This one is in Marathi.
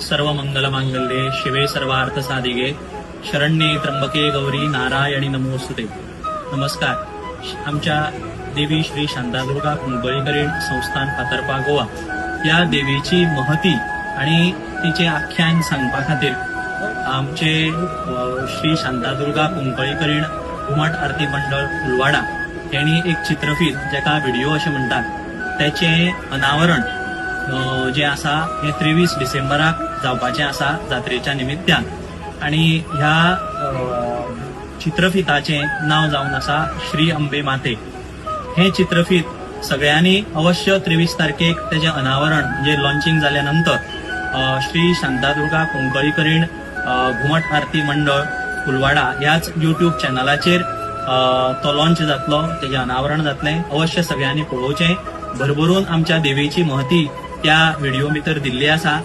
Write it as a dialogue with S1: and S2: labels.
S1: सर्व मंगल मांगल्ये शिवे सर्वार्थ साधिके शरण्ये त्र्यंबके गौरी नारायणी नमोस्तुते। नमस्कार। आमच्या देवी श्री शांतादुर्गा कुंकळीकरीण संस्थान फातर्पा गोवा या देवीची महती आणि तिचे आख्यान सांगपा खातीर आमचे श्री शांतादुर्गा कुंकळीकरीण घुमट आरती मंडळ फुलवाडा यांनी एक चित्रफीत जेका व्हिडिओ अशें म्हणटात त्याचे अनावरण जे आसा हे 23 डिसेंबराक जावपाचें आसा जात्रेच्या निमित्तान। आणि ह्या चित्रफिताचें नाव जावन आसा श्री अंबे माते। हे चित्रफीत सगळ्यांनी अवश्य 23 तारखेक तेजें अनावरण जे लॉन्चिंग जाल्या नंतर श्री शांतादुर्गा कुंकळीकरीण घुमट आरती मंडळ फुलवाडा ह्याच युट्यूब चॅनलाचेर तो लॉन्च जातलो, तेजें अनावरण जातलें। अवश्य सगळ्यांनी पळोवचें। भरभरून आमच्या देवीची महती त्या व्हिडिओ भितर दिल्ली आसा।